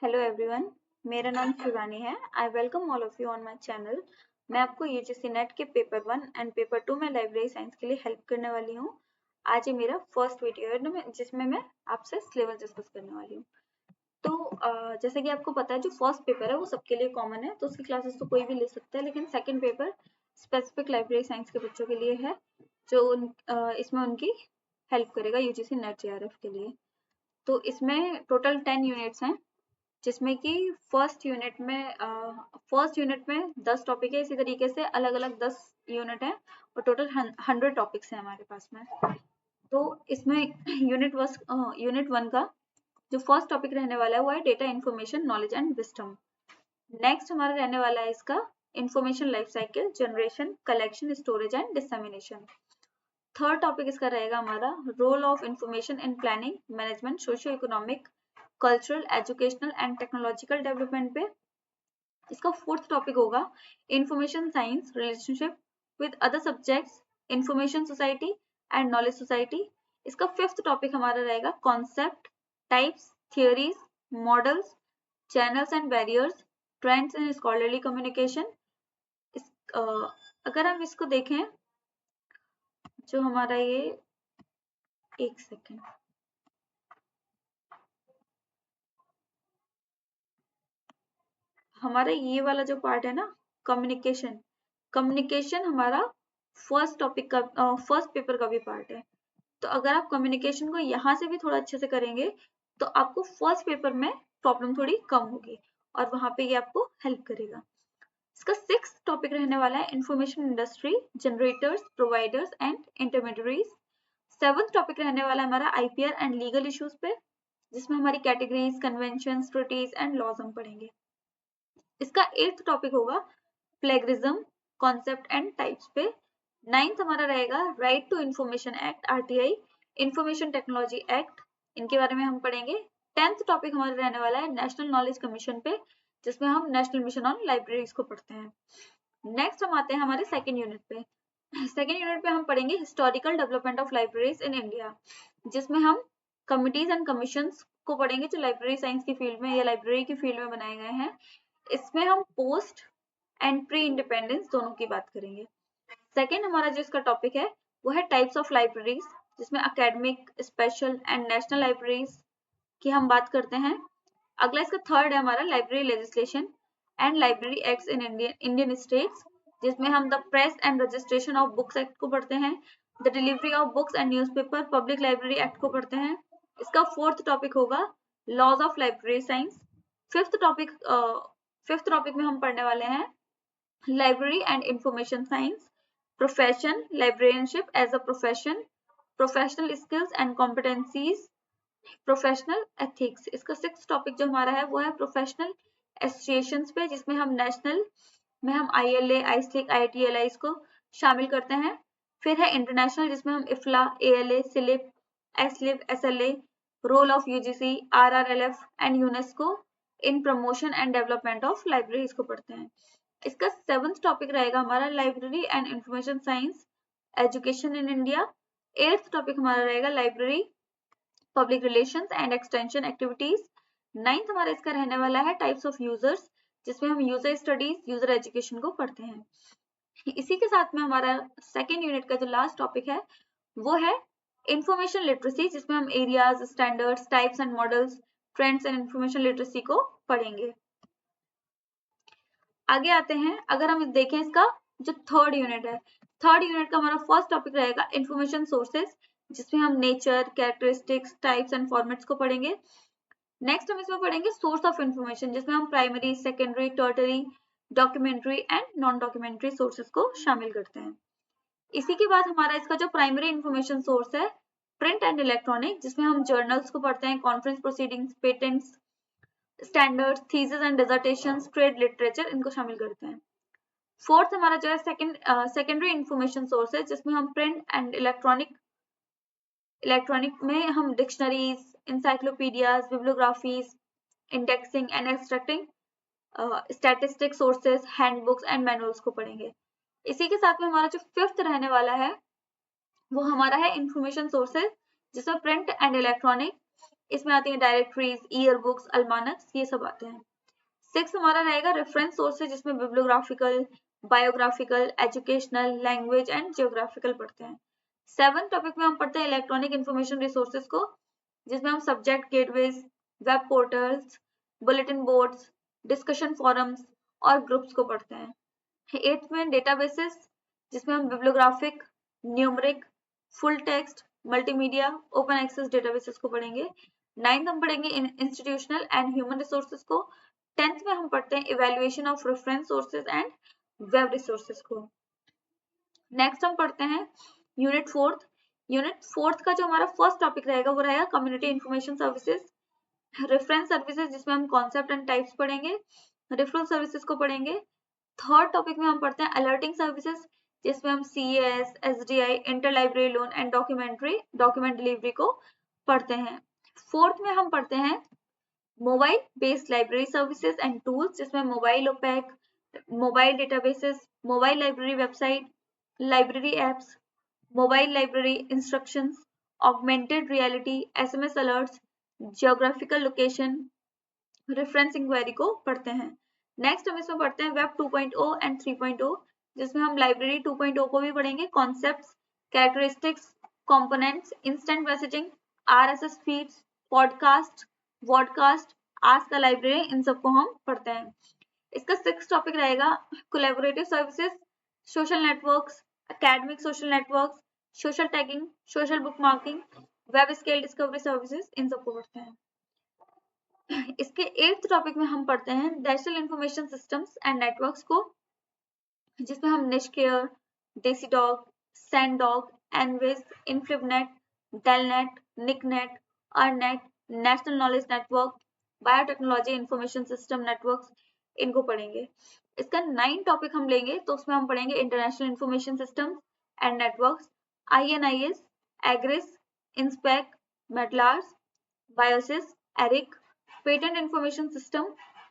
Hello everyone, मेरा नाम शिवानी है। I welcome all of you on my channel. मैं आपको यूजीसी नेट के पेपर 1 एंड पेपर 2 में लाइब्रेरी साइंस के लिए हेल्प करने वाली हूँ। आज ये मेरा फर्स्ट वीडियो है जिसमें मैं आपसे सिलेबस डिस्कस करने वाली हूँ। तो जैसे कि आपको पता है, जो फर्स्ट पेपर है वो सबके लिए कॉमन है, तो उसकी क्लासेस तो कोई भी ले सकता है। लेकिन second paper specific library science के बच्चों के लिए है, जो इसमें उनकी हेल्प करेगा यूजीसी नेट जेआरएफ के लिए। तो इसमें टोटल 10 यूनिट्स हैं, जिसमें कि फर्स्ट यूनिट में 10 टॉपिक है। इसी तरीके से अलग अलग 10 यूनिट है और टोटल 100 टॉपिक्स हैं हमारे पास में। तो इसमें यूनिट 1 का जो फर्स्ट टॉपिक रहने वाला है वो है data information knowledge and wisdom. Next हमारा रहने वाला है इसका information life cycle, generation, collection, storage and dissemination. Third topic इसका रहेगा हमारा role of information in planning, management, socio economic, cultural, educational and technological development पे। इसका फोर्थ टॉपिक होगा information science, relationship with other subjects, information society and knowledge society. इसका fifth topic हमारा रहेगा concept, types, theories, models, channels and barriers, trends in scholarly communication. अगर हम इसको देखें, जो हमारा ये एक सेकेंड, हमारा ये वाला जो पार्ट है ना, कम्युनिकेशन, कम्युनिकेशन हमारा फर्स्ट पेपर का भी पार्ट है। तो अगर आप कम्युनिकेशन को यहाँ से भी थोड़ा अच्छे से करेंगे तो आपको फर्स्ट पेपर में प्रॉब्लम थोड़ी कम होगी और वहां पे ये आपको हेल्प करेगा। इसका सिक्स्थ टॉपिक रहने वाला है information industry, generators, providers and intermediaries. Seventh topic रहने वाला है हमारा आईपीआर एंड लीगल इश्यूज पे, जिसमें हमारी categories, convention, treaties and laws हम पढ़ेंगे। इसका एट्थ टॉपिक होगा प्लेगरिज्म, कॉन्सेप्ट एंड टाइप्स पे। नाइन्थ हमारा रहेगा right to information act, RTI, information technology act, इनके बारे में हम पढ़ेंगे। टेंथ टॉपिक हमारा रहने वाला है नेशनल नॉलेज कमीशन पे, जिसमें हम नेशनल मिशन ऑन लाइब्रेरीज को पढ़ते हैं। नेक्स्ट हम आते हैं हमारे सेकेंड यूनिट पे। सेकेंड यूनिट पे हम पढ़ेंगे historical development of libraries in India, जिसमें हम कमिटीज एंड कमीशंस को पढ़ेंगे जो लाइब्रेरी साइंस की फील्ड में या लाइब्रेरी की फील्ड में बनाए गए हैं। इसमें हम पोस्ट एंड प्री इंडिपेंडेंस दोनों की बात करेंगे। सेकेंड हमारा जो इसका टॉपिक है वो है टाइप्स ऑफ लाइब्रेरीज, जिसमें academic, special and national libraries की हम बात करते हैं। अगला इसका थर्ड है हमारा library legislation and library acts in Indian states, जिसमें हम the press and registration of books act को पढ़ते हैं, the delivery of books and newspaper public library act को पढ़ते हैं। इसका फोर्थ टॉपिक होगा laws of library science. Fifth topic में हम पढ़ने वाले हैं library and information science, profession, librarianship as a profession, professional skills and competencies, professional ethics. इसका सिक्स्थ टॉपिक जो हमारा है वो है प्रोफेशनल एसोसिएशंस पे, जिसमें हम नेशनल में हम ILA, ISLIC, IIT, को शामिल करते हैं। फिर है इंटरनेशनल, जिसमें हम IFLA, ALA, SILIP, SLIP, SLA, role of UGC, RRLF and UNESCO in promotion and development of libraries को पढ़ते हैं। इसका सेवंथ टॉपिक रहेगा हमारा library and information science, education in India. Eighth topic हमारा रहेगा library, public relations and extension activities. Ninth हमारा इसका रहने वाला है टाइप्स ऑफ यूजर्स, जिसमें हम यूजर स्टडीज, यूजर एजुकेशन को पढ़ते हैं। इसी के साथ में हमारा सेकेंड यूनिट का जो लास्ट टॉपिक है वो है इंफॉर्मेशन लिटरेसी, जिसमें हम areas, standards, types and models, trends and information literacy को पढ़ेंगे। आगे आते हैं, अगर हम देखें इसका जो थर्ड यूनिट है, थर्ड यूनिट का हमारा फर्स्ट टॉपिक रहेगा इंफॉर्मेशन सोर्सेज, जिसमें हम nature, characteristics, types and formats को पढ़ेंगे। नेक्स्ट हम इसमें पढ़ेंगे सोर्स ऑफ इंफॉर्मेशन, जिसमें हम primary, secondary, tertiary, documentary and non documentary sources को शामिल करते हैं। इसी के बाद हमारा इसका जो प्राइमरी इंफॉर्मेशन सोर्स है प्रिंट एंड इलेक्ट्रॉनिक, जिसमें हम जर्नल्स को पढ़ते हैं, conference proceedings, patents, standards, thesis and dissertations, trade literature, इनको शामिल करते हैं। फोर्थ हमारा जो है सेकेंडरी इंफॉर्मेशन सोर्स है, जिसमें हम प्रिंट एंड इलेक्ट्रॉनिक में हम dictionaries, encyclopaedias, bibliographies, indexing and abstracting, statistic sources, handbooks and manuals को पढ़ेंगे। इसी के साथ में हमारा जो फिफ्थ रहने वाला है वो हमारा है इंफॉर्मेशन सोर्सेज, जिसमें प्रिंट एंड इलेक्ट्रॉनिक, इसमें आती है डायरेक्टरीज, ईयर बुक्स, अल्मानक्स, ये सब आते हैं। 6 हमारा रहेगा रेफरेंस सोर्सेज, जिसमें bibliographical, biographical, educational, language and geographical पढ़ते हैं। 7 टॉपिक में हम पढ़ते हैं इलेक्ट्रॉनिक इंफॉर्मेशन रिसोर्सेज को, जिसमें हम subject gateways, web portals, bulletin boards, discussion forums और ग्रुप्स को पढ़ते हैं। 8th में डेटाबेसेस, जिसमें हम bibliographic, numeric, full text, multimedia, open access databases को पढ़ेंगे। 9th हम पढ़ेंगे इंस्टीट्यूशनल एंड ह्यूमन रिसोर्सेज को। 10th में हम पढ़ते हैं evaluation of reference sources and web resources को। नेक्स्ट हम पढ़ते हैं यूनिट 4th। यूनिट 4th का जो हमारा फर्स्ट टॉपिक रहेगा वो रहेगा community information services, reference services, जिसमें हम कॉन्सेप्ट एंड टाइप्स पढ़ेंगे, रेफरल सर्विसेज को पढ़ेंगे। थर्ड टॉपिक में हम पढ़ते हैं अलर्टिंग सर्विसेज, जिसमें हम CAS, SDI, inter library loan and document delivery को पढ़ते हैं। फोर्थ में हम पढ़ते हैं mobile based library services and tools, जिसमें mobile OPAC, mobile databases, mobile library website, library apps, mobile library instructions, augmented reality, SMS alerts, geographical location, reference inquiry को पढ़ते हैं। नेक्स्ट हम इसमें पढ़ते हैं वेब 2.0 एंड 3.0, जिसमें हम लाइब्रेरी 2.0 को भी पढ़ेंगे, concepts, characteristics, components, instant messaging, RSS feeds, podcast, vodcast, ask the library, इन सबको हम पढ़ते हैं। इसका 6th टॉपिक रहेगा collaborative services, social networks, academic social networks, social tagging, social bookmarking, web scale discovery services, इन सबको पढ़ते हैं। इसके 8th टॉपिक में हम पढ़ते हैं national information systems and networks को, जिसमें हम NISCAIR, DESIDOC, SENDOC, ENVIS, INFLIBNET, DELNET, NICNET, ERNET, national knowledge network, biotechnology information system networks, इनको पढ़ेंगे। इसका 9 टॉपिक हम लेंगे तो उसमें हम पढ़ेंगे international information system and networks, INIS, AGRIS, INSPEC, MEDLARS, BIOSIS, ERIC, patent information system,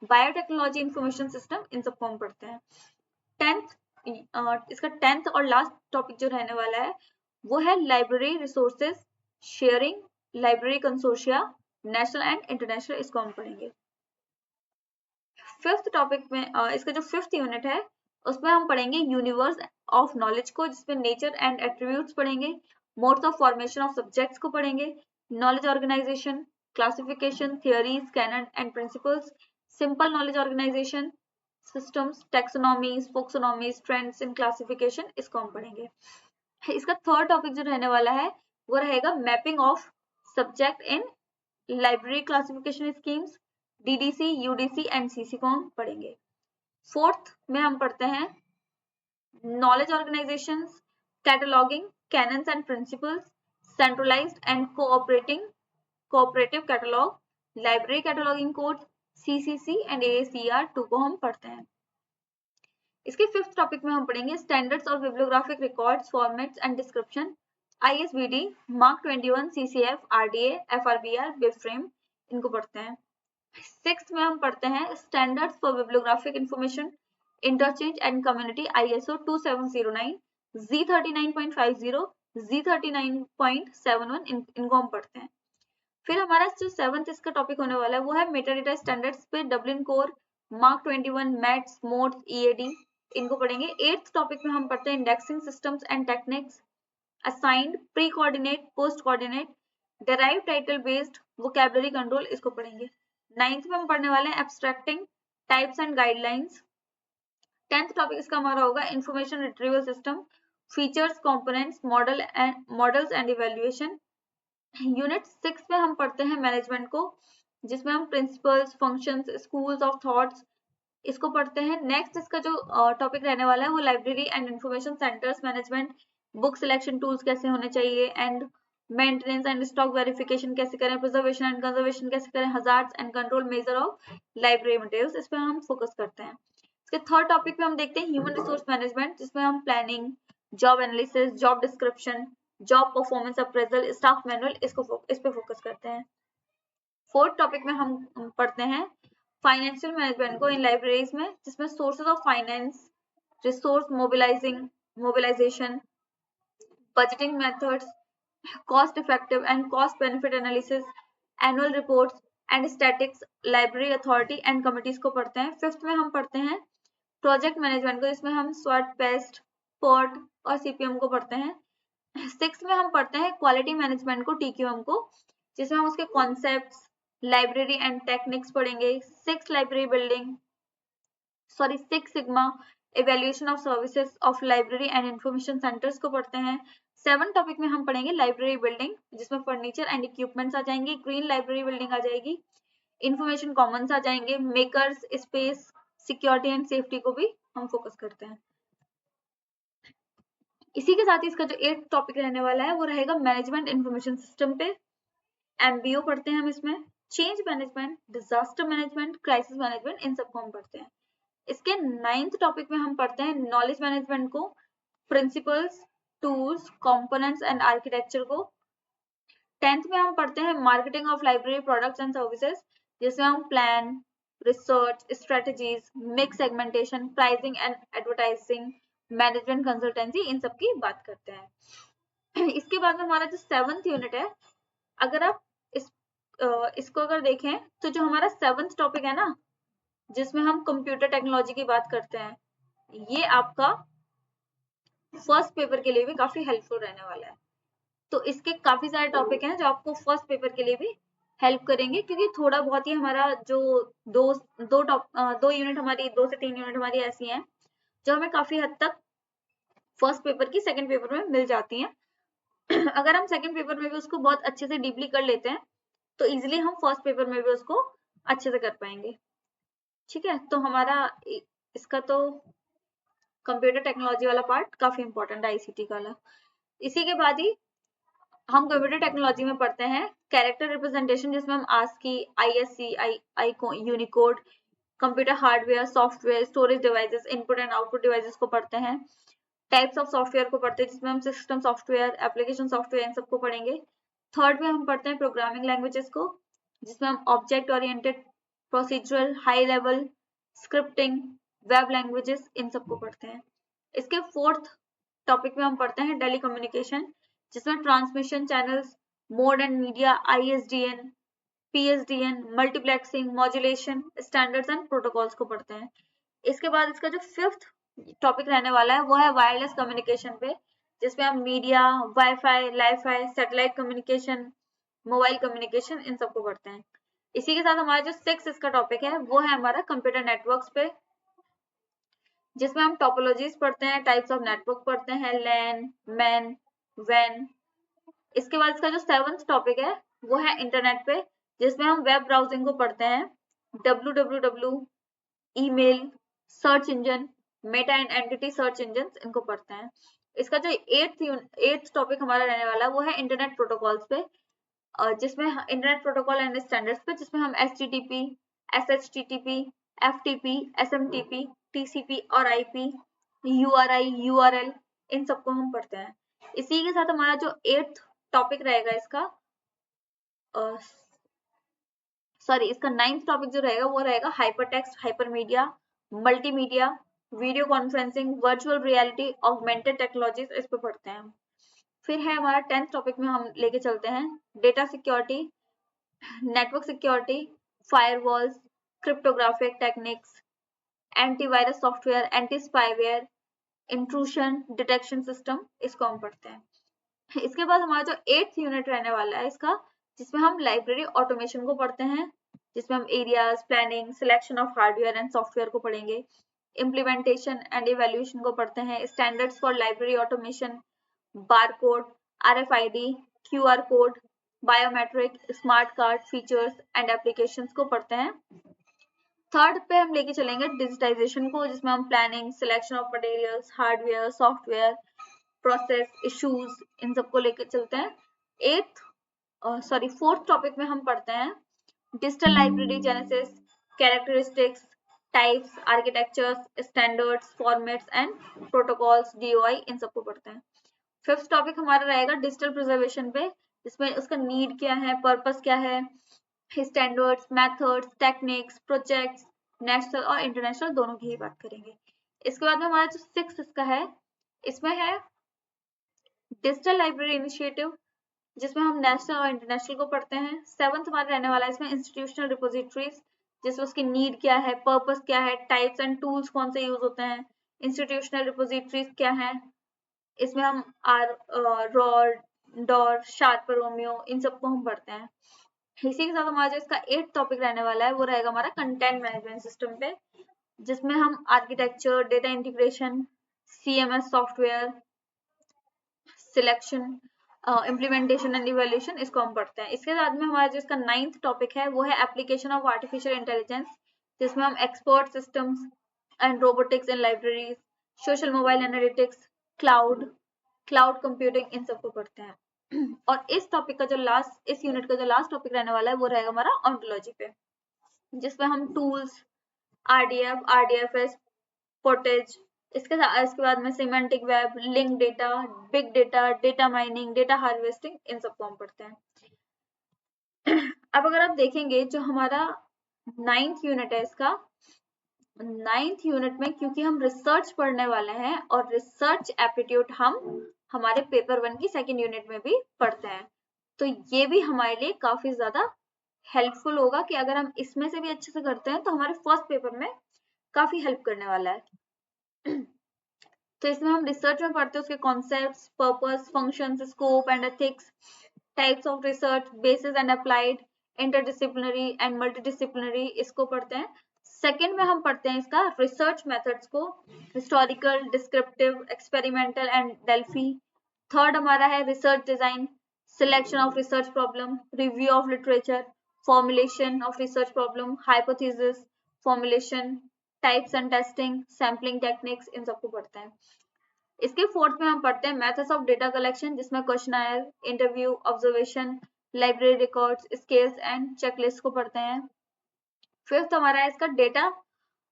biotechnology information system, इन सबको हम पढ़ते हैं। 10th इसका 10th और लास्ट टॉपिक जो रहने वाला है वो है library resources sharing, library consortia, national and international, इसको हम पढ़ेंगे। 5th टॉपिक में इसका जो 5th यूनिट है उसमें हम पढ़ेंगे यूनिवर्स ऑफ नॉलेज को, जिसमें नेचर एंड एट्रीब्यूट्स पढ़ेंगे, modes of formation of subjects को पढ़ेंगे, knowledge organisation, classification, theories, canon and principles, simple knowledge organisation, systems, taxonomies, folksonomies, trends in classification, इसको हम पढ़ेंगे। इसका 3rd टॉपिक जो रहने वाला है वो रहेगा mapping of subject in library classification schemes, DDC, UDC and CC को हम पढ़ेंगे। 4th में हम पढ़ते हैं knowledge organisations, cataloguing, cannons and principles, centralised and cooperative catalogue, library cataloguing code, CCC and AACR 2 को हम पढ़ते हैं। इसके 5th टॉपिक में हम पढ़ेंगे standards of bibliographic records, formats and description, ISBD, mark 21, CCF, RDA, FRBR, बिबफ्रेम, इनको पढ़ते हैं। 6th में हम पढ़ते हैं standards for bibliographic information, interchange and community, ISO 2709, Z39.50, Z39.71, इनको हम पढ़ते हैं। फिर हमारा जो 7th इसका टॉपिक होने वाला है वो है मेटाडेटा स्टैंडर्ड्स पे, Dublin core, MARC 21, METS, MODS, EAD, इनको पढ़ेंगे। 8th टॉपिक में हम पढ़ते हैं indexing systems and techniques, assigned, pre coordinate, post coordinate, derive title based, vocabulary control, इसको पढ़ेंगे। 9th में हम पढ़ने वाले हैं abstracting, types and guidelines. 10th topic इसका हमारा होगा information retrieval system, features, components, models and evaluation. Unit 6 में हम पढ़ते हैं मैनेजमेंट को, जिसमें हम principles, functions, schools of thoughts, इसको पढ़ते हैं। नेक्स्ट इसका जो टॉपिक रहने वाला है वो library and information centres management, book selection tools कैसे होने चाहिए, and maintenance and stock verification कैसे करें, प्रिजर्वेशन एंड कंजर्वेशन कैसे करें, hazards and control measure of library materials, इस पर हम फोकस करते हैं। इसके 3rd टॉपिक में हम देखते हैं ह्यूमन रिसोर्स मैनेजमेंट, जिसमें हम planning, job analysis, job description, job performance appraisal, staff manual, इस पे फोकस करते हैं। 4th टॉपिक में हम पढ़ते हैं फाइनेंशियल मैनेजमेंट को इन लाइब्रेरीज में, जिसमें sources of finance, resource mobilization, budgeting methods, cost effective and cost benefit analysis, annual reports and statics, library authority and committees को पढ़ते हैं। फिफ्थ में हम पढ़ते हैं प्रोजेक्ट मैनेजमेंट को, जिसमें हम स्वट, पेस्ट, पोर्ट और सीपीएम को पढ़ते हैं। सिक्स में हम पढ़ते हैं क्वालिटी मैनेजमेंट को, टीक्यूएम को, जिसमें हम उसके कॉन्सेप्ट्स, लाइब्रेरी एंड टेक्निक्स पढ़ेंगे। Six library building, sorry six sigma evaluation of services of library and information centres को पढ़ते हैं। सेवन टॉपिक में हम पढ़ेंगे लाइब्रेरी बिल्डिंग, जिसमें फर्नीचर एंड इक्विपमेंट्स आ जाएंगे, ग्रीन लाइब्रेरी बिल्डिंग आ जाएगी, इंफॉर्मेशन कॉमन्स आ जाएंगे, makers space, security and safety को भी हम फोकस करते हैं। इसी के साथ ही इसका जो 8th टॉपिक रहने वाला है वो रहेगा मैनेजमेंट इंफॉर्मेशन सिस्टम पे। एमबीओ पढ़ते हैं हम इसमें, change management, disaster management, crisis management, इन सबको हम पढ़ते हैं। इसके 9th टॉपिक में हम पढ़ते हैं नॉलेज मैनेजमेंट को, principles, tools, components and architecture को। 10th में हम पढ़ते हैं marketing of library products and services, जिसमें हम plan, research, strategies, mix segmentation, pricing and advertising, management consultancy, इन सब की बात करते हैं। इसके बाद में हमारा जो 7th यूनिट है, अगर आप इसको अगर देखें तो जो हमारा 7th टॉपिक है ना, जिसमें हम कंप्यूटर टेक्नोलॉजी की बात करते हैं, ये आपका फर्स्ट पेपर के लिए भी काफी हेल्पफुल रहने वाला है। तो इसके काफी सारे टॉपिक हैं जो आपको फर्स्ट पेपर के लिए भी हेल्प करेंगे, क्योंकि थोड़ा बहुत ही हमारा जो दो यूनिट हमारी, 2 से 3 यूनिट हमारी ऐसी हैं जो हमें काफी हद तक फर्स्ट पेपर की सेकंड पेपर में मिल जाती हैं। अगर हम सेकंड पेपर में भी उसको बहुत अच्छे से डीपली कर लेते हैं तो इजिली हम फर्स्ट पेपर में भी उसको अच्छे से कर पाएंगे। ठीक है, तो हमारा इसका तो कंप्यूटर टेक्नोलॉजी वाला पार्ट काफी इंपॉर्टेंट है, आईसीटी वाला। इसी के बाद ही हम कंप्यूटर टेक्नोलॉजी में पढ़ते हैं कैरेक्टर रिप्रेजेंटेशन, जिसमें हम ASCII, ISC, Unicode, computer hardware, software, storage devices, input and output devices को पढ़ते हैं। टाइप्स ऑफ सॉफ्टवेयर को पढ़ते हैं, जिसमें हम सिस्टम सॉफ्टवेयर, एप्लीकेशन सॉफ्टवेयर, इन सबको पढ़ेंगे। थर्ड में हम पढ़ते हैं प्रोग्रामिंग लैंग्वेजेस को, जिसमें हम object oriented, procedural, high level, scripting, web languages, इन सबको पढ़ते हैं। इसके 4th टॉपिक में हम पढ़ते हैं टेली कम्युनिकेशन, जिसमें transmission channels, mode and media, ISDN, PSDN, multiplexing, modulation, standards and protocols को पढ़ते हैं। इसके बाद इसका जो 5th टॉपिक रहने वाला है वो है वायरलेस कम्युनिकेशन पे, जिसमें हम media, wifi, lifi, satellite communication, mobile communication, इन सबको पढ़ते हैं। इसी के साथ हमारा जो 6th इसका टॉपिक है वो है हमारा कंप्यूटर नेटवर्क्स पे, जिसमें हम टोपोलॉजीज पढ़ते हैं, टाइप्स ऑफ नेटवर्क पढ़ते हैं, लैन, मैन, वैन। इसके बाद इसका जो 7th टॉपिक है वो है इंटरनेट पे, जिसमें हम वेब ब्राउजिंग को पढ़ते हैं, www, email, search engine, Meta and entity search engine, इनको पढ़ते हैं। इसका जो 8th टॉपिक हमारा रहने वाला है वो है इंटरनेट प्रोटोकॉल्स पे, जिसमें इंटरनेट प्रोटोकॉल एंड स्टैंडर्ड्स पे, जिसमें हम HTTP, SHTTP, FTP, SMTP, TCP और IP, URI, URL, इन सबको हम पढ़ते हैं। इसी के साथ हमारा जो 8th टॉपिक रहेगा इसका, सॉरी इसका 9th टॉपिक जो रहेगा वो रहेगा hypertext, hypermedia, multimedia, video conferencing, virtual reality, augmented technologies, इस पे पढ़ते हैं हम। फिर है हमारा 10th टॉपिक में हम लेके चलते हैं data security, network security, firewalls, cryptographic techniques, antivirus software, anti spyware, intrusion detection system, इसको हम पढ़ते हैं। इसके बाद हमारा जो 8th यूनिट रहने वाला है इसका, जिसमें हम लाइब्रेरी ऑटोमेशन को पढ़ते हैं, जिसमें हम areas, planning, selection of hardware and software को पढ़ेंगे, इम्प्लीमेंटेशन एंड इवैल्यूएशन को पढ़ते हैं, standards for library automation, barcode, RFID, QR code, biometric, smart card features and applications को पढ़ते हैं। थर्ड पे हम लेके चलेंगे डिजिटाइजेशन को, जिसमें हम planning, selection of materials, hardware, software, process, issues, इन सबको लेके चलते हैं। 4th टॉपिक में हम पढ़ते हैं digital library genesis, characteristics, types, architectures, standards, formats and protocols, DOI, इन सबको पढ़ते हैं। 5th टॉपिक हमारा रहेगा डिजिटल प्रिजर्वेशन पे, जिसमें उसका नीड क्या है, पर्पस क्या है, standards, methods, techniques, projects, national और इंटरनेशनल दोनों की ही बात करेंगे। इसके बाद में हमारा जो 6th इसका है, इसमें है डिजिटल लाइब्रेरी इनिशिएटिव, जिसमें हम नेशनल और इंटरनेशनल को पढ़ते हैं। 7th हमारा रहने वाला है इसमें इंस्टीट्यूशनल रिपोजिटरीज, जिसमें उसकी नीड क्या है, पर्पस क्या है, टाइप्स एंड टूल्स कौन से यूज होते हैं, इंस्टीट्यूशनल रिपोजिटरीज क्या है, इसमें हम रॉ, डॉर, शार्पर, रोमियो इन सबको हम पढ़ते हैं। इसी के साथ हमारा जो इसका 8th टॉपिक रहने वाला है वो रहेगा हमारा कंटेंट मैनेजमेंट सिस्टम पे, जिसमें हम architecture, data integration, CMS software, selection, implementation and evaluation इसको हम पढ़ते हैं। इसके साथ में हमारा जो इसका 9th टॉपिक है वो है एप्लीकेशन ऑफ आर्टिफिशियल इंटेलिजेंस, जिसमें हम expert systems and robotics in libraries, social mobile analytics, cloud computing in सबको पढ़ते हैं। और इस टॉपिक का जो लास्ट, इस यूनिट का जो लास्ट टॉपिक रहने वाला है वो रहेगा हमारा ऑन्टोलॉजी पे, जिसमें हम टूल्स, RDF, पोटेज, इसके बाद में semantic web, link data, big data, data mining, data harvesting इन सबको हम पढ़ते हैं। अब अगर आप देखेंगे जो हमारा 9th यूनिट है इसका, 9th यूनिट में क्योंकि हम रिसर्च पढ़ने वाले हैं और रिसर्च एप्टीट्यूड हम हमारे पेपर 1 की 2nd यूनिट में भी पढ़ते हैं, तो ये भी हमारे लिए काफी ज्यादा हेल्पफुल होगा कि अगर हम इसमें से भी अच्छे से करते हैं तो हमारे फर्स्ट पेपर में काफी हेल्प करने वाला है। तो इसमें हम रिसर्च में पढ़ते हैं उसके concepts, purpose, functions, scope and ethics, types of research, basis and applied, interdisciplinary and multidisciplinary इसको पढ़ते हैं। सेकेंड में हम पढ़ते हैं इसका रिसर्च मेथड्स को, historical, descriptive, experimental and Delphi. Third हमारा है research design, selection of research problem, review of literature, formulation of research problem, hypothesis, formulation, types and testing, sampling techniques in सबको पढ़ते हैं। इसके फोर्थ में हम पढ़ते हैं मेथड्स ऑफ डेटा कलेक्शन, जिसमें questionnaire, interview, observation, library records, scales and checklist को पढ़ते हैं। फिफ्थ हमारा है इसका डेटा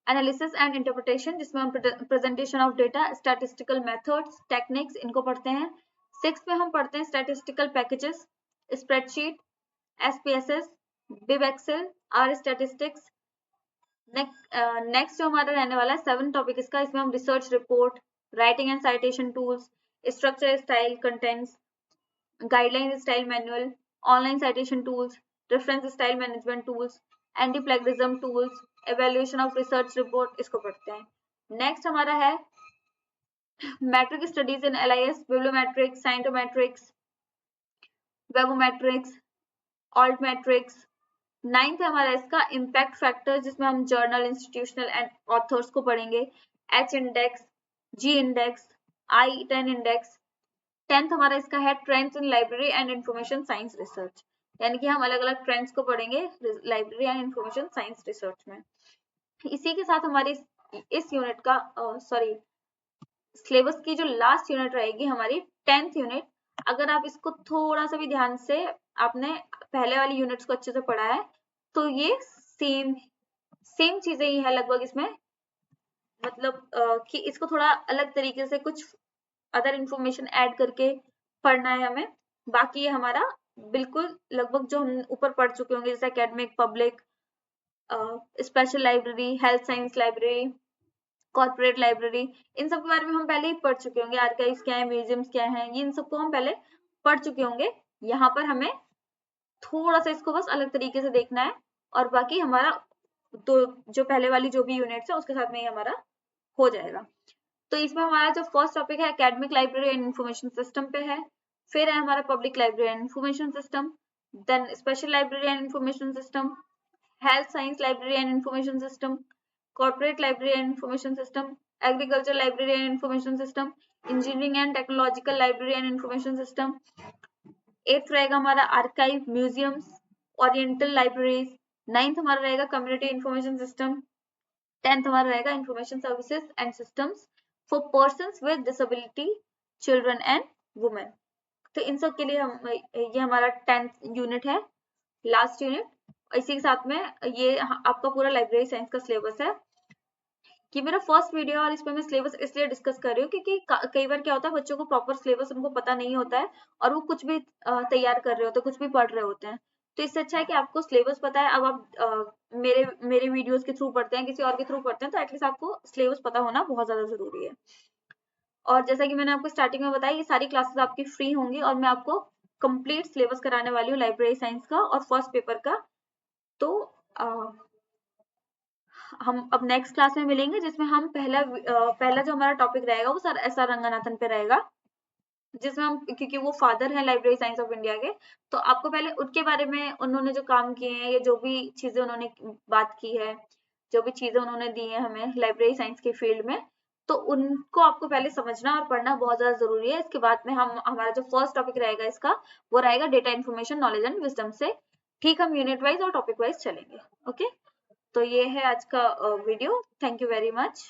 एनालिसिस एंड इंटरप्रिटेशन, जिसमें हम presentation of data, statistical methods, techniques इनको पढ़ते हैं। सिक्स्थ में हम पढ़ते हैं statistical packages, spreadsheet, SPSS, bib Excel, R statistics. Next जो हमारा रहने वाला है 7th टॉपिक इसका, इसमें हम research report, writing and citation tools, structure style contents, guideline style manual, online citation tools, reference style management tools, anti plagiarism tools, evaluation of research report इसको पढ़ते हैं। नेक्स्ट हमारा है metric studies in LIS, bibliometrics, scientometrics, webometrics, altmetrics. 9th है हमारा इसका impact factor, जिसमें हम जर्नल, इंस्टीट्यूशनल एंड ऑथर्स को पढ़ेंगे, H index, G index, I10 index. 10th हमारा इसका है trends in library and information science research, यानी कि हम अलग अलग ट्रेंड्स को पढ़ेंगे library and information science research में। इसी के साथ हमारी इस यूनिट का सिलेबस की जो लास्ट यूनिट रहेगी हमारी 10th यूनिट, अगर आप इसको थोड़ा सा भी ध्यान से आपने पहले वाली यूनिट्स को अच्छे से पढ़ा है तो ये सेम चीजें ही है लगभग इसमें, मतलब कि इसको थोड़ा अलग तरीके से कुछ अदर इंफॉर्मेशन ऐड करके पढ़ना है हमें। बाकी ये हमारा बिल्कुल लगभग जो हम ऊपर पढ़ चुके होंगे, जैसे academic, public, special library, health science library, corporate library, इन सब के बारे में हम पहले ही पढ़ चुके होंगे। आर्काइव्स क्या है, म्यूजियम्स क्या है, ये इन सबको हम पहले पढ़ चुके होंगे। यहाँ पर हमें थोड़ा सा इसको बस अलग तरीके से देखना है, और बाकी हमारा तो जो पहले वाली जो भी यूनिट्स है उसके साथ में ही हमारा हो जाएगा। तो इसमें हमारा जो फर्स्ट टॉपिक है academic library and information system पे है, फिर है हमारा public library and information system, then special library and information system, health science library and information system, corporate library and information system, agriculture library and information system, engineering and technological library and information system. 8th रहेगा हमारा archive, museums, oriental libraries. 9th हमारा रहेगा community information system. 10th हमारा रहेगा information services and systems for persons with disability, children and women. तो इन सब के लिए हम ये हमारा 10th यूनिट है, लास्ट यूनिट। इसी के साथ में ये आपका पूरा लाइब्रेरी साइंस का सिलेबस है। कि मेरा फर्स्ट वीडियो और इसमें मैं सिलेबस इसलिए डिस्कस कर रही हूँ क्योंकि कई बार क्या होता है बच्चों को प्रॉपर सिलेबस उनको पता नहीं होता है और वो कुछ भी तैयार कर रहे होते हैं, कुछ भी पढ़ रहे होते हैं। तो इससे अच्छा है कि आपको सिलेबस पता है। अब आप मेरे वीडियोस के थ्रू पढ़ते हैं, किसी और के थ्रू पढ़ते हैं, तो एटलीस्ट आपको सिलेबस पता होना बहुत ज्यादा जरूरी है। और जैसा कि मैंने आपको स्टार्टिंग में बताया, ये सारी क्लासेस आपकी फ्री होंगी और मैं आपको कंप्लीट सिलेबस कराने वाली हूँ लाइब्रेरी साइंस का और फर्स्ट पेपर का। तो हम अब नेक्स्ट क्लास में मिलेंगे, जिसमें हम पहला जो हमारा टॉपिक रहेगा वो सर एस आर रंगनाथन पे रहेगा, जिसमें हम, क्योंकि वो फादर हैं लाइब्रेरी साइंस ऑफ इंडिया के, तो आपको पहले उनके बारे में, उन्होंने जो काम किए हैं या जो भी चीजें उन्होंने बात की है, जो भी चीजें उन्होंने दी है हमें लाइब्रेरी साइंस के फील्ड में, तो उनको आपको पहले समझना और पढ़ना बहुत ज्यादा जरूरी है। इसके बाद में हमारा जो फर्स्ट टॉपिक रहेगा इसका, वो रहेगा data information knowledge and wisdom से। ठीक, हम यूनिट वाइज और टॉपिक वाइज चलेंगे। ओके, तो ये है आज का video. Thank you very much.